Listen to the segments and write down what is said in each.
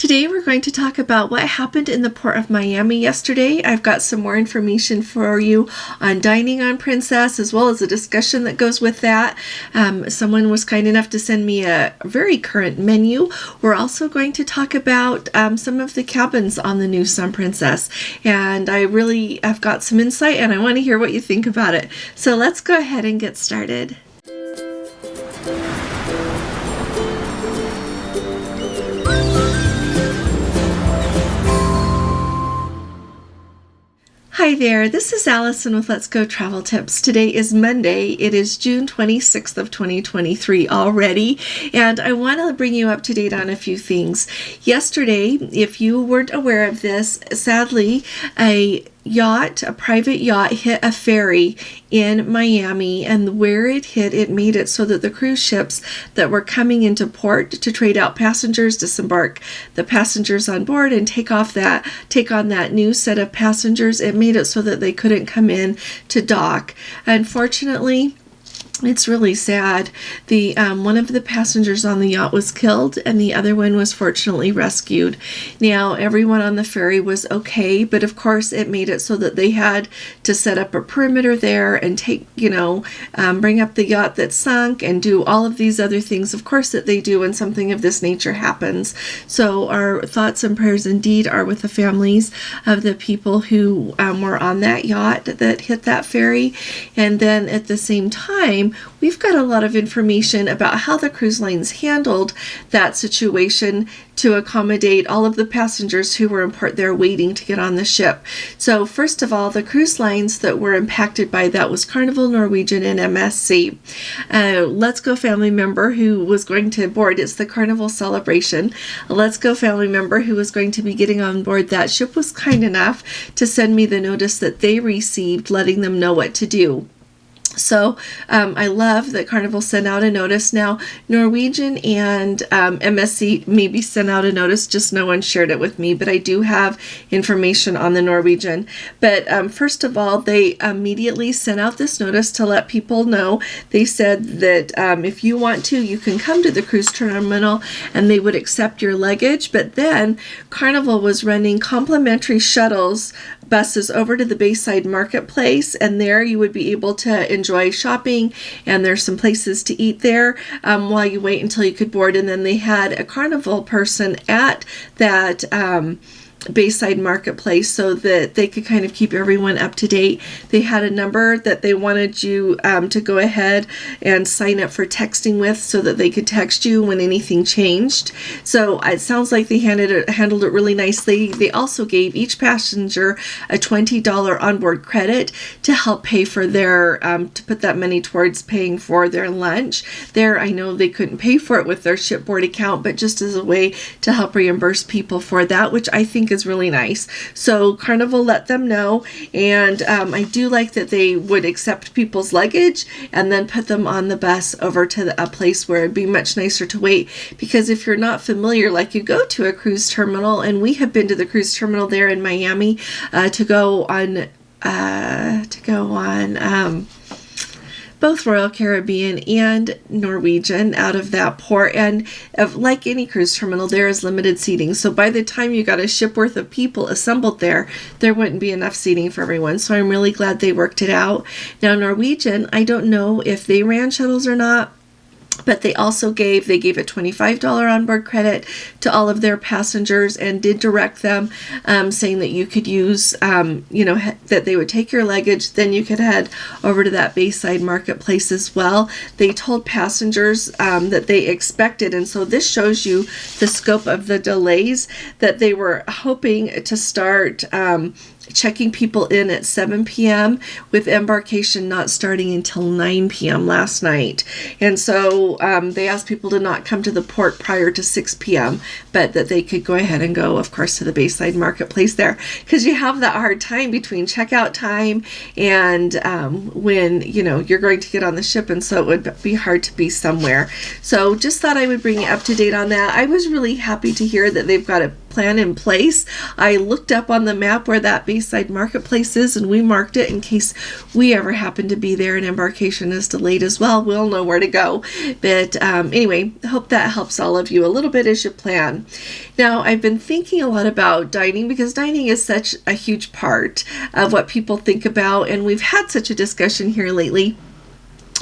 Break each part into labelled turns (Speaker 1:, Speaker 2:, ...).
Speaker 1: Today we're going to talk about what happened in the Port of Miami yesterday. I've got some more information for you on dining on Princess, as well as a discussion that goes with that. Someone was kind enough to send me a very current menu. We're also going to talk about some of the cabins on the new Sun Princess, and I really have got some insight and I want to hear what you think about it. So let's go ahead and get started. Hi there, this is Allison with Let's Go Travel Tips. Today is Monday. It is June 26th of 2023 already, and I want to bring you up to date on a few things. Yesterday, if you weren't aware of this, sadly, a private yacht hit a ferry in Miami, and where it hit, it made it so that the cruise ships that were coming into port to trade out passengers, disembark the passengers on board and take on that new set of passengers, it made it so that they couldn't come in to dock. Unfortunately, it's really sad. The one of the passengers on the yacht was killed, and the other one was fortunately rescued. Now, everyone on the ferry was okay, but of course, it made it so that they had to set up a perimeter there and bring up the yacht that sunk and do all of these other things, of course, that they do when something of this nature happens. So our thoughts and prayers indeed are with the families of the people who were on that yacht that hit that ferry. And then at the same time, we've got a lot of information about how the cruise lines handled that situation to accommodate all of the passengers who were in port there waiting to get on the ship. So first of all, the cruise lines that were impacted by that was Carnival, Norwegian, and MSC. Let's Go family member who was going to board, it's the Carnival Celebration. A Let's Go family member who was going to be getting on board that ship was kind enough to send me the notice that they received letting them know what to do. So I love that Carnival sent out a notice. Now, Norwegian and MSC maybe sent out a notice, just no one shared it with me, but I do have information on the Norwegian. But first of all, they immediately sent out this notice to let people know. They said that if you want to, you can come to the cruise terminal and they would accept your luggage. But then Carnival was running complimentary buses over to the Bayside Marketplace, and there you would be able to enjoy shopping, and there's some places to eat there while you wait until you could board. And then they had a Carnival person at that Bayside Marketplace so that they could kind of keep everyone up to date. They had a number that they wanted you to go ahead and sign up for texting with so that they could text you when anything changed. So it sounds like they handled it really nicely. They also gave each passenger a $20 onboard credit to help pay for their, to put that money towards paying for their lunch. There, I know they couldn't pay for it with their shipboard account, but just as a way to help reimburse people for that, which I think is really nice. So Carnival let them know, and I do like that they would accept people's luggage and then put them on the bus over to a place where it'd be much nicer to wait. Because if you're not familiar, like you go to a cruise terminal, and we have been to the cruise terminal there in Miami to go on both Royal Caribbean and Norwegian out of that port. And like any cruise terminal, there is limited seating. So by the time you got a ship worth of people assembled there wouldn't be enough seating for everyone. So I'm really glad they worked it out. Now, Norwegian, I don't know if they ran shuttles or not, but they also gave a $25 onboard credit to all of their passengers and did direct them, saying that you could use, that they would take your luggage, then you could head over to that Bayside Marketplace as well. They told passengers that they expected, and so this shows you the scope of the delays, that they were hoping to start checking people in at 7 p.m. with embarkation not starting until 9 p.m. last night. And so they asked people to not come to the port prior to 6 p.m., but that they could go ahead and go, of course, to the Bayside Marketplace there, because you have that hard time between checkout time and when, you're going to get on the ship, and so it would be hard to be somewhere. So just thought I would bring you up to date on that. I was really happy to hear that they've got a plan in place. I looked up on the map where that Bayside Marketplace is, and we marked it in case we ever happen to be there and embarkation is delayed as well. We'll know where to go. But anyway, hope that helps all of you a little bit as you plan. Now, I've been thinking a lot about dining because dining is such a huge part of what people think about, and we've had such a discussion here lately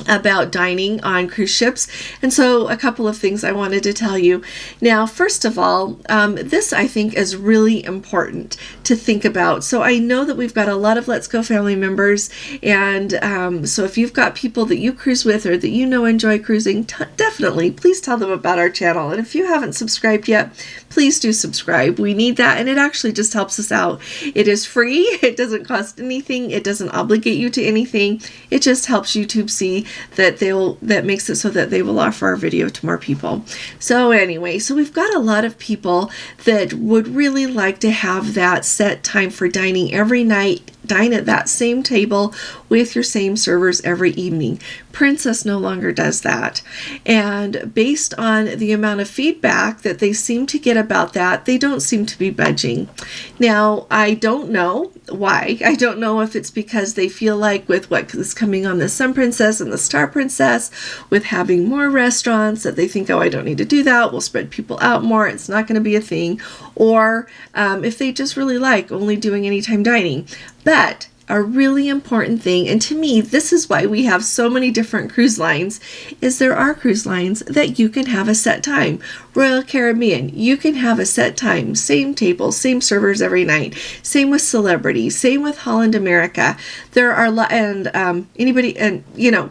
Speaker 1: about dining on cruise ships. And so a couple of things I wanted to tell you. Now, first of all, this I think is really important to think about. So I know that we've got a lot of Let's Go family members, and so if you've got people that you cruise with or that you know enjoy cruising, definitely please tell them about our channel. And if you haven't subscribed yet, please do subscribe. We need that, and it actually just helps us out. It is free. It doesn't cost anything. It doesn't obligate you to anything. It just helps YouTube see that makes it so that they will offer our video to more people. So anyway, so we've got a lot of people that would really like to have that set time for dining every night. Dine at that same table with your same servers every evening. Princess no longer does that. And based on the amount of feedback that they seem to get about that, they don't seem to be budging. Now, I don't know why. I don't know if it's because they feel like with what is coming on the Sun Princess and the Star Princess, with having more restaurants, that they think, oh, I don't need to do that. We'll spread people out more. It's not going to be a thing. Or if they just really like only doing anytime dining. But a really important thing, and to me, this is why we have so many different cruise lines, is there are cruise lines that you can have a set time. Royal Caribbean, you can have a set time, same table, same servers every night. Same with Celebrity, same with Holland America. There are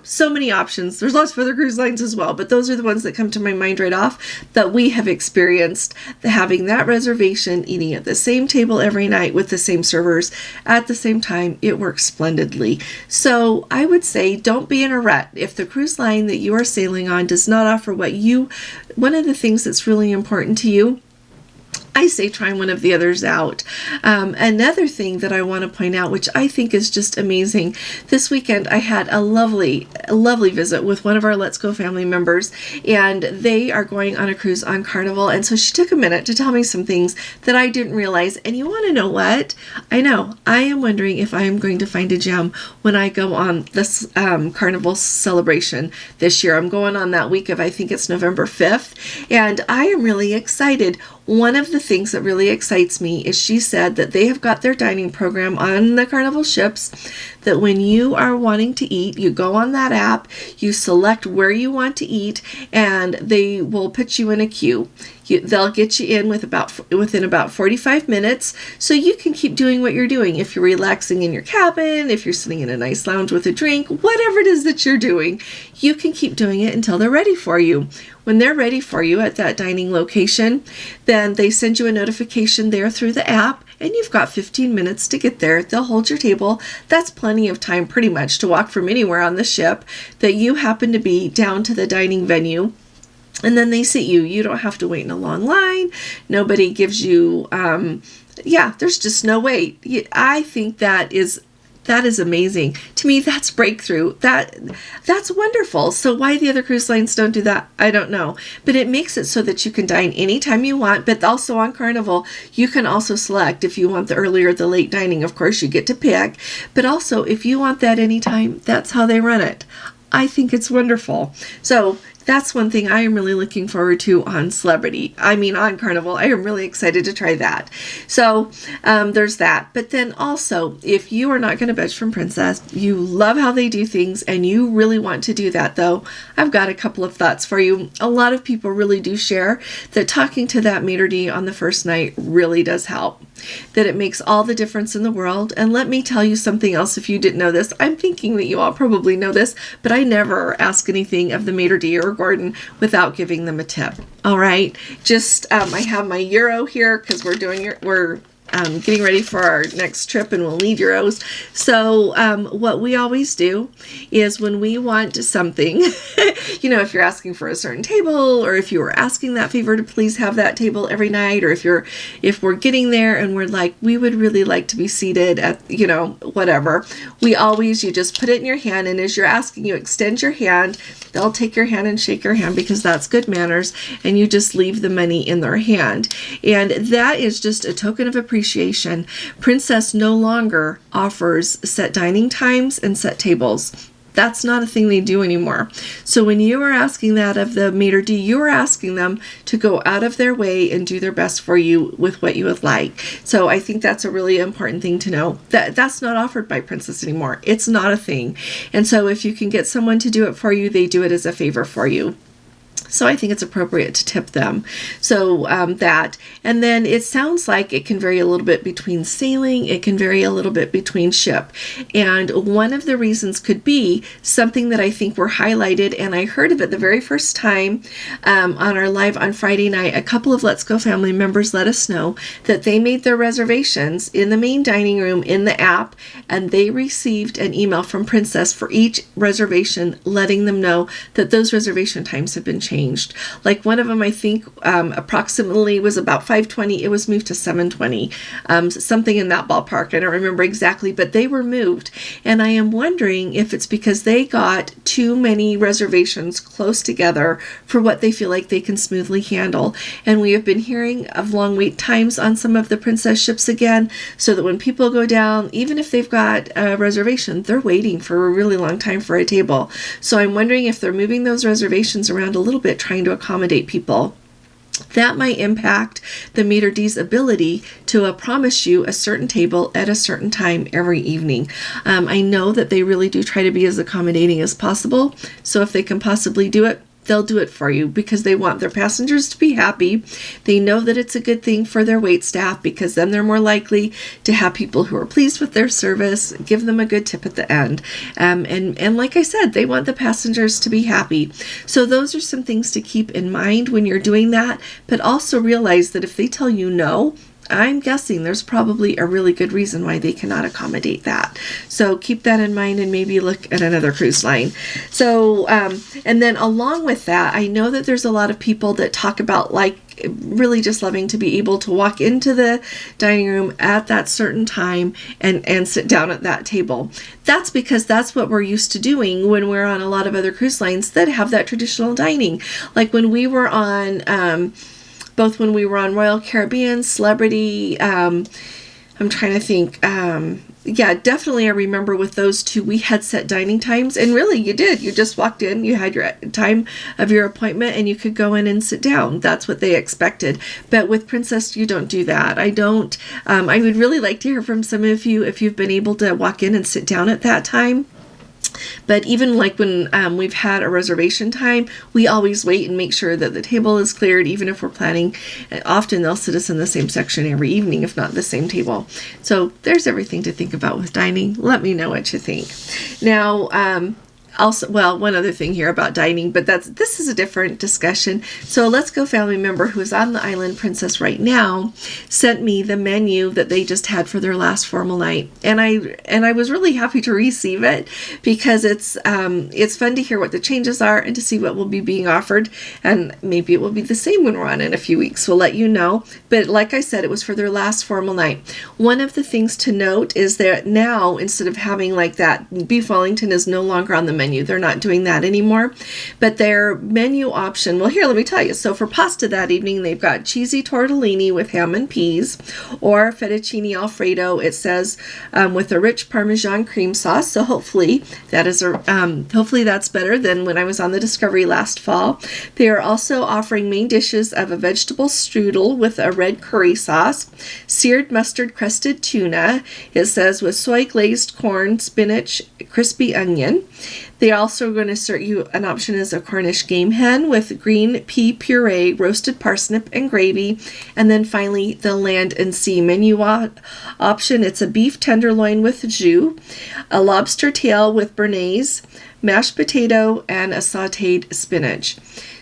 Speaker 1: so many options. There's lots of other cruise lines as well, but those are the ones that come to my mind right off that we have experienced. Having that reservation, eating at the same table every night with the same servers at the same time, it works splendidly. So I would say don't be in a rut. If the cruise line that you are sailing on does not offer one of the things that's really important to you, I say try one of the others out. Another thing that I want to point out, which I think is just amazing, this weekend I had a lovely visit with one of our Let's Go family members, and they are going on a cruise on Carnival. And so she took a minute to tell me some things that I didn't realize. And you want to know what? I know. I am wondering if I am going to find a gem when I go on this Carnival celebration this year. I'm going on that week of, I think it's November 5th, and I am really excited. One of the things that really excites me is she said that they have got their dining program on the Carnival ships, that when you are wanting to eat, you go on that app, you select where you want to eat, and they will put you in a queue. They'll get you in within about 45 minutes, so you can keep doing what you're doing. If you're relaxing in your cabin, if you're sitting in a nice lounge with a drink, whatever it is that you're doing, you can keep doing it until they're ready for you. When they're ready for you at that dining location, then they send you a notification there through the app, and you've got 15 minutes to get there. They'll hold your table. That's plenty of time pretty much to walk from anywhere on the ship that you happen to be down to the dining venue. And then they seat you. You don't have to wait in a long line. Nobody gives you, there's just no wait. I think that is amazing. To me, that's breakthrough. That's wonderful. So why the other cruise lines don't do that, I don't know. But it makes it so that you can dine anytime you want, but also on Carnival, you can also select if you want the early or the late dining. Of course, you get to pick. But also, if you want that anytime, that's how they run it. I think it's wonderful. So that's one thing I am really looking forward to on on Carnival. I am really excited to try that. So there's that. But then also, if you are not going to budge from Princess, you love how they do things, and you really want to do that though, I've got a couple of thoughts for you. A lot of people really do share that talking to that maitre d' on the first night really does help. That it makes all the difference in the world. And let me tell you something else if you didn't know this. I'm thinking that you all probably know this, but I never ask anything of the maitre d' or Gordon without giving them a tip. All right. Just, I have my euro here because we're getting ready for our next trip, and we'll need euros. So what we always do is when we want something, if you're asking for a certain table, or if you were asking that favor to please have that table every night, or if we're getting there and we're like, we would really like to be seated at, whatever, you just put it in your hand, and as you're asking, you extend your hand. They'll take your hand and shake your hand because that's good manners, and you just leave the money in their hand. And that is just a token of appreciation. Princess no longer offers set dining times and set tables. That's not a thing they do anymore. So when you are asking that of the maitre d', you are asking them to go out of their way and do their best for you with what you would like. So I think that's a really important thing to know. That's not offered by Princess anymore. It's not a thing. And so if you can get someone to do it for you, they do it as a favor for you. So I think it's appropriate to tip them. So that, and then it sounds like it can vary a little bit between sailing. It can vary a little bit between ship. And one of the reasons could be something that I think were highlighted, and I heard of it the very first time on our live on Friday night. A couple of Let's Go family members let us know that they made their reservations in the main dining room in the app, and they received an email from Princess for each reservation letting them know that those reservation times have been changed. Like one of them, I think approximately was about 5:20. It was moved to 7:20, something in that ballpark. I don't remember exactly, but they were moved. And I am wondering if it's because they got too many reservations close together for what they feel like they can smoothly handle. And we have been hearing of long wait times on some of the Princess ships again, so that when people go down, even if they've got a reservation, they're waiting for a really long time for a table. So I'm wondering if they're moving those reservations around a little bit, trying to accommodate people. That might impact the maitre d's ability to promise you a certain table at a certain time every evening. I know that they really do try to be as accommodating as possible. So if they can possibly do it, they'll do it for you because they want their passengers to be happy. They know that it's a good thing for their wait staff because then they're more likely to have people who are pleased with their service, give them a good tip at the end. And like I said, they want the passengers to be happy. So those are some things to keep in mind when you're doing that, but also realize that if they tell you no, I'm guessing there's probably a really good reason why they cannot accommodate that. So keep that in mind and maybe look at another cruise line. So, and then along with that, I know that there's a lot of people that talk about like really just loving to be able to walk into the dining room at that certain time and sit down at that table. That's because that's what we're used to doing when we're on a lot of other cruise lines that have that traditional dining. Like when we were on, both when we were on Royal Caribbean, Celebrity, I'm trying to think, yeah, definitely I remember with those two, we had set dining times, and really you did. You just walked in, you had your time of your appointment, and you could go in and sit down. That's what they expected. But with Princess, you don't do that. I don't. I would really like to hear from some of you if you've been able to walk in and sit down at that time. But even like when we've had a reservation time, we always wait and make sure that the table is cleared, even if we're planning. Often they'll sit us in the same section every evening, if not the same table. So there's everything to think about with dining. Let me know what you think. Now, also, well, one other thing here about dining, but this is a different discussion. So Let's Go family member who is on the island, Princess, right now, sent me the menu that they just had for their last formal night, and I was really happy to receive it because it's fun to hear what the changes are and to see what will be being offered, and maybe it will be the same when we're on in a few weeks. We'll let you know. But like I said, it was for their last formal night. One of the things to note is that now, instead of having like that, beef Wellington is no longer on the menu. They're not doing that anymore, but their menu option, well, here, let me tell you. So for pasta that evening, they've got cheesy tortellini with ham and peas, or fettuccine alfredo, it says, with a rich Parmesan cream sauce. So hopefully hopefully that's better than when I was on the Discovery last fall. They are also offering main dishes of a vegetable strudel with a red curry sauce, seared mustard crusted tuna, it says, with soy glazed corn, spinach, crispy onion. They are also going to serve you an option as a Cornish game hen with green pea puree, roasted parsnip, and gravy. And then finally, the land and sea menu option. It's a beef tenderloin with jus, a lobster tail with béarnaise, mashed potato, and a sautéed spinach.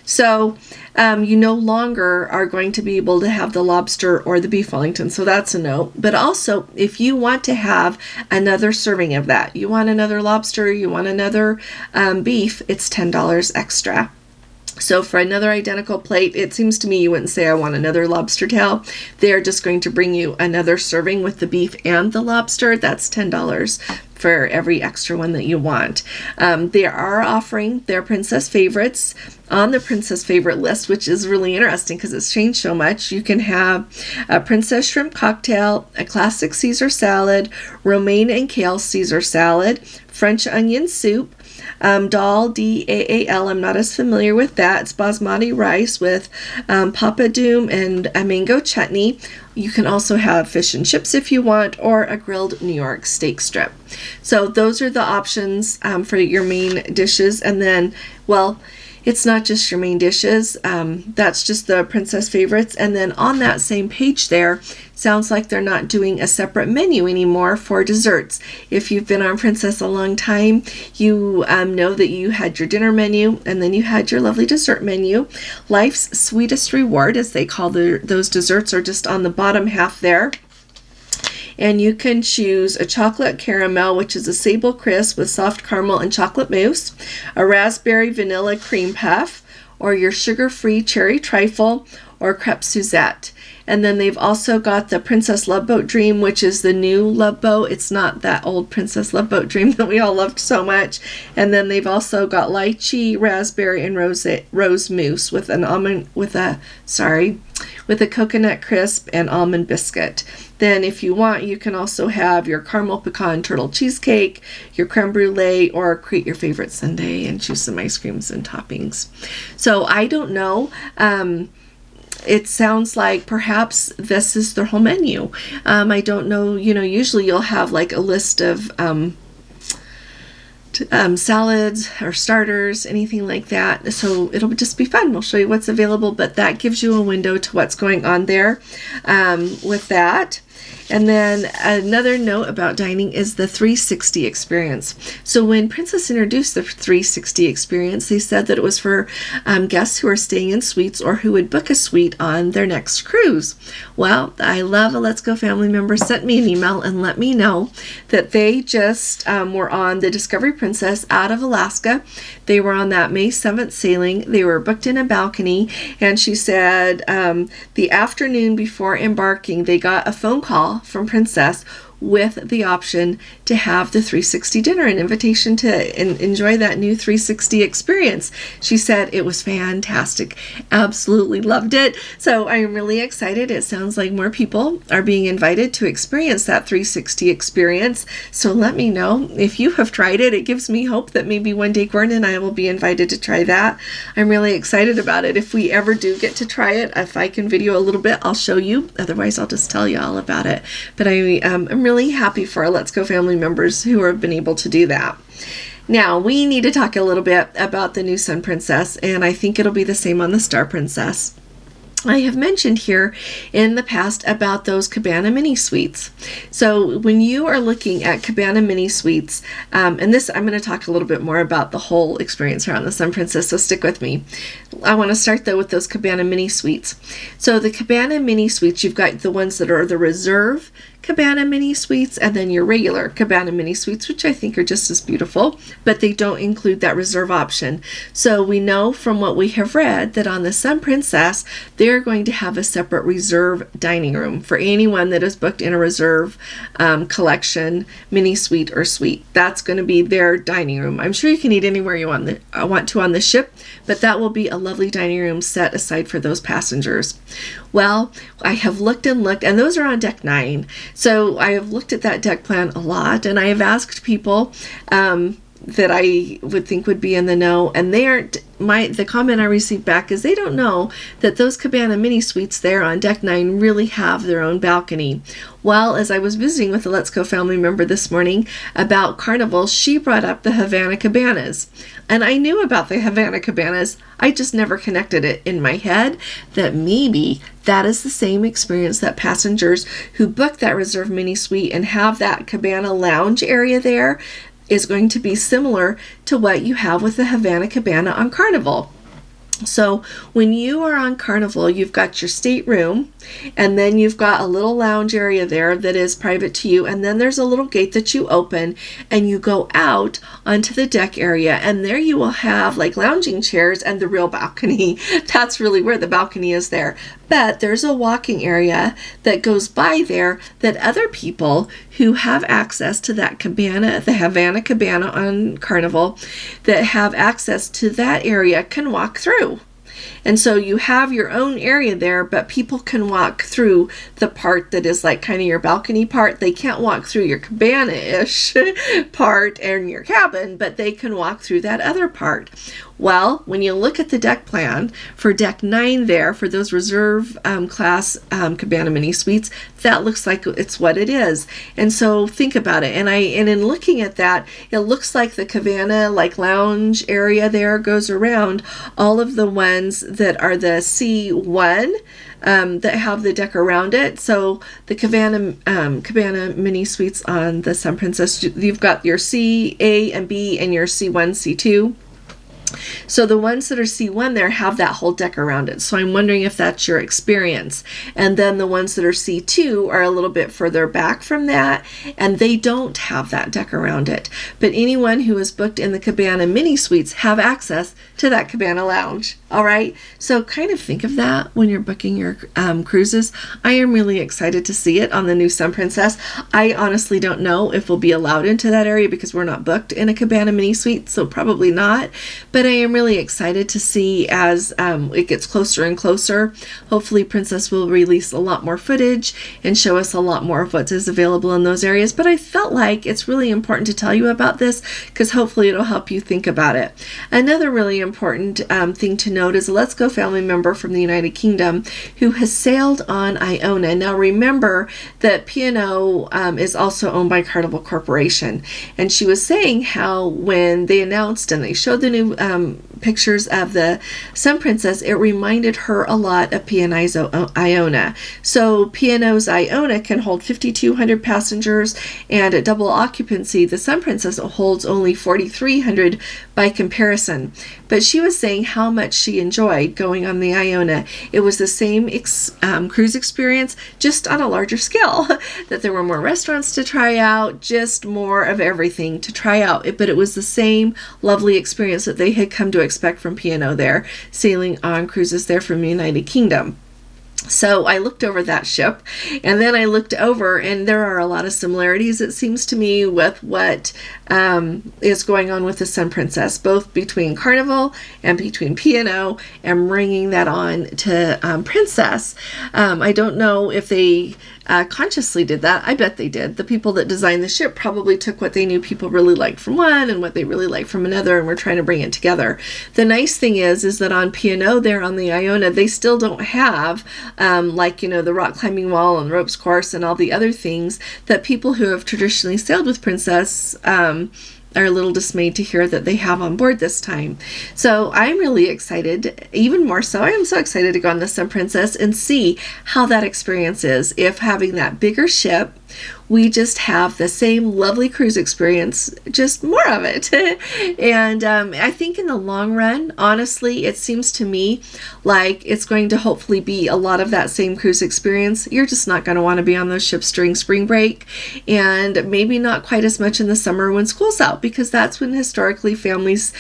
Speaker 1: So you no longer are going to be able to have the lobster or the beef Wellington. So that's a no. But also, if you want to have another serving of that, you want another lobster, you want another beef, it's $10 extra. So for another identical plate, it seems to me you wouldn't say I want another lobster tail. They're just going to bring you another serving with the beef and the lobster. That's $10 for every extra one that you want. They are offering their princess favorites on the princess favorite list, which is really interesting because it's changed so much. You can have a princess shrimp cocktail, a classic Caesar salad, romaine and kale Caesar salad, French onion soup, dal, D-A-A-L, I'm not as familiar with that. It's basmati rice with papadum and a mango chutney. You can also have fish and chips if you want, or a grilled New York steak strip. So those are the options for your main dishes. And then, well, it's not just your main dishes. That's just the princess favorites. And then on that same page there, sounds like they're not doing a separate menu anymore for desserts. If you've been on Princess a long time, you know that you had your dinner menu and then you had your lovely dessert menu. Life's Sweetest Reward, as they call those desserts, are just on the bottom half there. And you can choose a chocolate caramel, which is a sable crisp with soft caramel and chocolate mousse, a raspberry vanilla cream puff, or your sugar-free cherry trifle, or crepe Suzette. And then they've also got the Princess Love Boat Dream, which is the new Love Boat. It's not that old Princess Love Boat Dream that we all loved so much. And then they've also got lychee, raspberry, and rose mousse with with a coconut crisp and almond biscuit. Then if you want, you can also have your caramel pecan turtle cheesecake, your creme brulee, or create your favorite sundae and choose some ice creams and toppings. So I don't know. It sounds like perhaps this is their whole menu. I don't know, usually you'll have like a list of salads or starters, anything like that. So it'll just be fun. We'll show you what's available, but that gives you a window to what's going on there with that. And then another note about dining is the 360 experience. So when Princess introduced the 360 experience, they said that it was for guests who are staying in suites or who would book a suite on their next cruise. Well, I love a Let's Go family member sent me an email and let me know that they just were on the Discovery Princess out of Alaska. They were on that May 7th sailing. They were booked in a balcony, and she said the afternoon before embarking, they got a phone call from Princess with the option to have the 360 dinner, an invitation to enjoy that new 360 experience. She said it was fantastic. Absolutely loved it. So I'm really excited. It sounds like more people are being invited to experience that 360 experience. So let me know if you have tried it. It gives me hope that maybe one day Gordon and I will be invited to try that. I'm really excited about it. If we ever do get to try it, if I can video a little bit, I'll show you. Otherwise, I'll just tell you all about it. But I'm really happy for our Let's Go family members who have been able to do that. Now, we need to talk a little bit about the new Sun Princess, and I think it'll be the same on the Star Princess. I have mentioned here in the past about those Cabana Minisuites. So when you are looking at Cabana Minisuites, and this, I'm going to talk a little bit more about the whole experience here on the Sun Princess, so stick with me. I want to start though with those Cabana Minisuites. So the Cabana Minisuites, you've got the ones that are the Reserve Cabana Minisuites, and then your regular Cabana Minisuites, which I think are just as beautiful, but they don't include that reserve option. So we know from what we have read that on the Sun Princess, they're going to have a separate reserve dining room for anyone that is booked in a reserve collection, mini suite or suite. That's going to be their dining room. I'm sure you can eat anywhere you want to on the ship, but that will be a lovely dining room set aside for those passengers. Well, I have looked and looked, and those are on deck 9. So I have looked at that deck plan a lot, and I have asked people that I would think would be in the know, and they aren't. The comment I received back is they don't know that those Cabana Minisuites there on deck 9 really have their own balcony. Well, as I was visiting with a Let's Go family member this morning about Carnival, she brought up the Havana Cabanas. And I knew about the Havana Cabanas. I just never connected it in my head that maybe that is the same experience that passengers who book that reserve mini suite and have that cabana lounge area there is going to be similar to what you have with the Havana Cabana on Carnival. So when you are on Carnival, you've got your stateroom, and then you've got a little lounge area there that is private to you, and then there's a little gate that you open and you go out onto the deck area, and there you will have like lounging chairs and the real balcony. That's really where the balcony is there. But there's a walking area that goes by there that other people who have access to that cabana, the Havana Cabana on Carnival, that have access to that area can walk through. And so you have your own area there, but people can walk through the part that is like kind of your balcony part. They can't walk through your cabana-ish part and your cabin, but they can walk through that other part. Well, when you look at the deck plan for deck 9 there, for those reserve class Cabana Minisuites, that looks like it's what it is. And so think about it. And in looking at that, it looks like the cabana like lounge area there goes around all of the ones that are the C1 that have the deck around it. So the Cabana Minisuites on the Sun Princess, you've got your C, A, and B, and your C1, C2. So the ones that are C1 there have that whole deck around it. So I'm wondering if that's your experience. And then the ones that are C2 are a little bit further back from that, and they don't have that deck around it. But anyone who is booked in the Cabana Minisuites have access to that Cabana Lounge. All right. So kind of think of that when you're booking your cruises. I am really excited to see it on the new Sun Princess. I honestly don't know if we'll be allowed into that area because we're not booked in a Cabana Minisuite, so probably not. But I am really excited to see as it gets closer and closer. Hopefully Princess will release a lot more footage and show us a lot more of what is available in those areas. But I felt like it's really important to tell you about this because hopefully it'll help you think about it. Another really important thing to note is a Let's Go family member from the United Kingdom who has sailed on Iona. Now remember that P&O is also owned by Carnival Corporation. And she was saying how when they announced and they showed the new pictures of the Sun Princess, it reminded her a lot of P&O's Iona. So P&O's Iona can hold 5,200 passengers, and at double occupancy, the Sun Princess holds only 4,300 by comparison. But she was saying how much she enjoyed going on the Iona. It was the same cruise experience, just on a larger scale. That there were more restaurants to try out, just more of everything to try out. But it was the same lovely experience that they had come to expect from P&O there, sailing on cruises there from the United Kingdom. So I looked over that ship, and then I looked over, and there are a lot of similarities, it seems to me, with what is going on with the Sun Princess, both between Carnival and between P&O, and bringing that on to Princess. I don't know if they consciously did that. I bet they did. The people that designed the ship probably took what they knew people really liked from one and what they really liked from another, and were trying to bring it together. The nice thing is that on P&O there on the Iona, they still don't have the rock climbing wall and ropes course and all the other things that people who have traditionally sailed with Princess are a little dismayed to hear that they have on board this time. So I'm really excited, even more so. I am so excited to go on the Sun Princess and see how that experience is. If having that bigger ship, we just have the same lovely cruise experience, just more of it. And I think in the long run, honestly, it seems to me like it's going to hopefully be a lot of that same cruise experience. You're just not going to want to be on those ships during spring break, and maybe not quite as much in the summer when school's out, because that's when historically families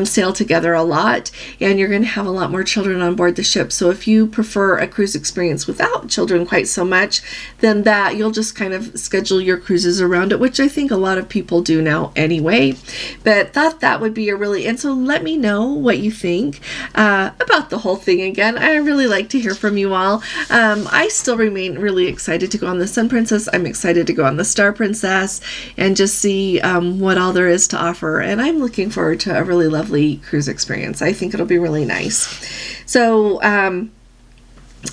Speaker 1: sail together a lot, and you're going to have a lot more children on board the ship. So if you prefer a cruise experience without children quite so much, then that you'll just kind of schedule your cruises around it, which I think a lot of people do now anyway. But thought that would be and so let me know what you think about the whole thing. Again, I really like to hear from you all. I still remain really excited to go on the Sun Princess. I'm excited to go on the Star Princess and just see what all there is to offer. And I'm looking forward to a really lovely cruise experience. I think it'll be really nice. So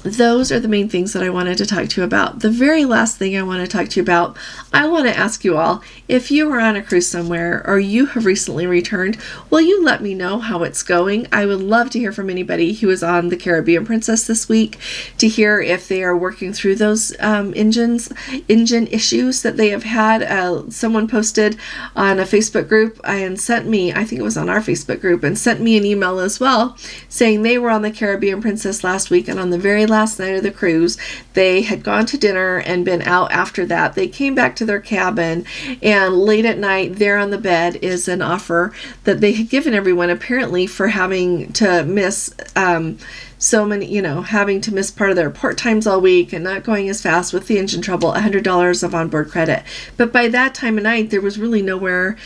Speaker 1: those are the main things that I wanted to talk to you about. The very last thing I want to talk to you about, I want to ask you all, if you were on a cruise somewhere or you have recently returned, will you let me know how it's going? I would love to hear from anybody who is on the Caribbean Princess this week, to hear if they are working through those engine issues that they have had. Someone posted on a Facebook group and sent me, I think it was on our Facebook group, and sent me an email as well, saying they were on the Caribbean Princess last week, and on the very last night of the cruise, they had gone to dinner and been out after that. They came back to their cabin, and late at night, there on the bed is an offer that they had given everyone, apparently for having to miss having to miss part of their port times all week and not going as fast with the engine trouble, $100 of onboard credit. But by that time of night, there was really nowhere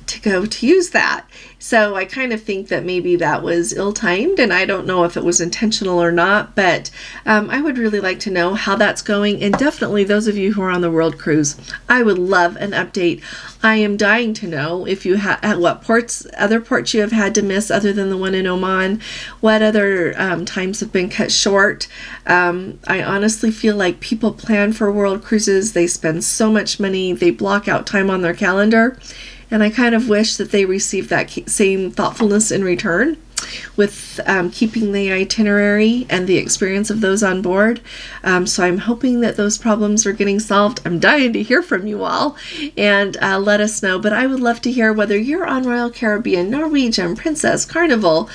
Speaker 1: to go to use that. So I kind of think that maybe that was ill-timed, and I don't know if it was intentional or not, but I would really like to know how that's going. And definitely those of you who are on the World Cruise, I would love an update. I am dying to know if you what other ports you have had to miss other than the one in Oman, what other times have been cut short. I honestly feel like people plan for world cruises. They spend so much money. They block out time on their calendar. And I kind of wish that they received that same thoughtfulness in return with keeping the itinerary and the experience of those on board. So I'm hoping that those problems are getting solved. I'm dying to hear from you all, and let us know. But I would love to hear whether you're on Royal Caribbean, Norwegian, Princess, Carnival,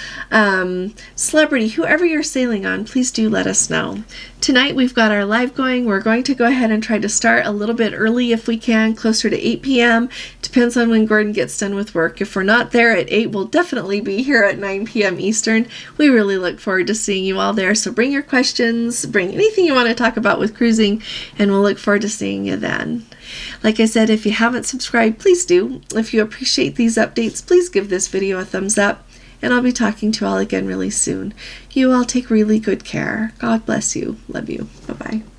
Speaker 1: Celebrity, whoever you're sailing on, please do let us know. Tonight we've got our live going. We're going to go ahead and try to start a little bit early if we can, closer to 8 p.m. Depends on when Gordon gets done with work. If we're not there at 8, we'll definitely be here at 9 p.m. Eastern. We really look forward to seeing you all there. So bring your questions, bring anything you want to talk about with cruising, and we'll look forward to seeing you then. Like I said, if you haven't subscribed, please do. If you appreciate these updates, please give this video a thumbs up. And I'll be talking to you all again really soon. You all take really good care. God bless you. Love you. Bye-bye.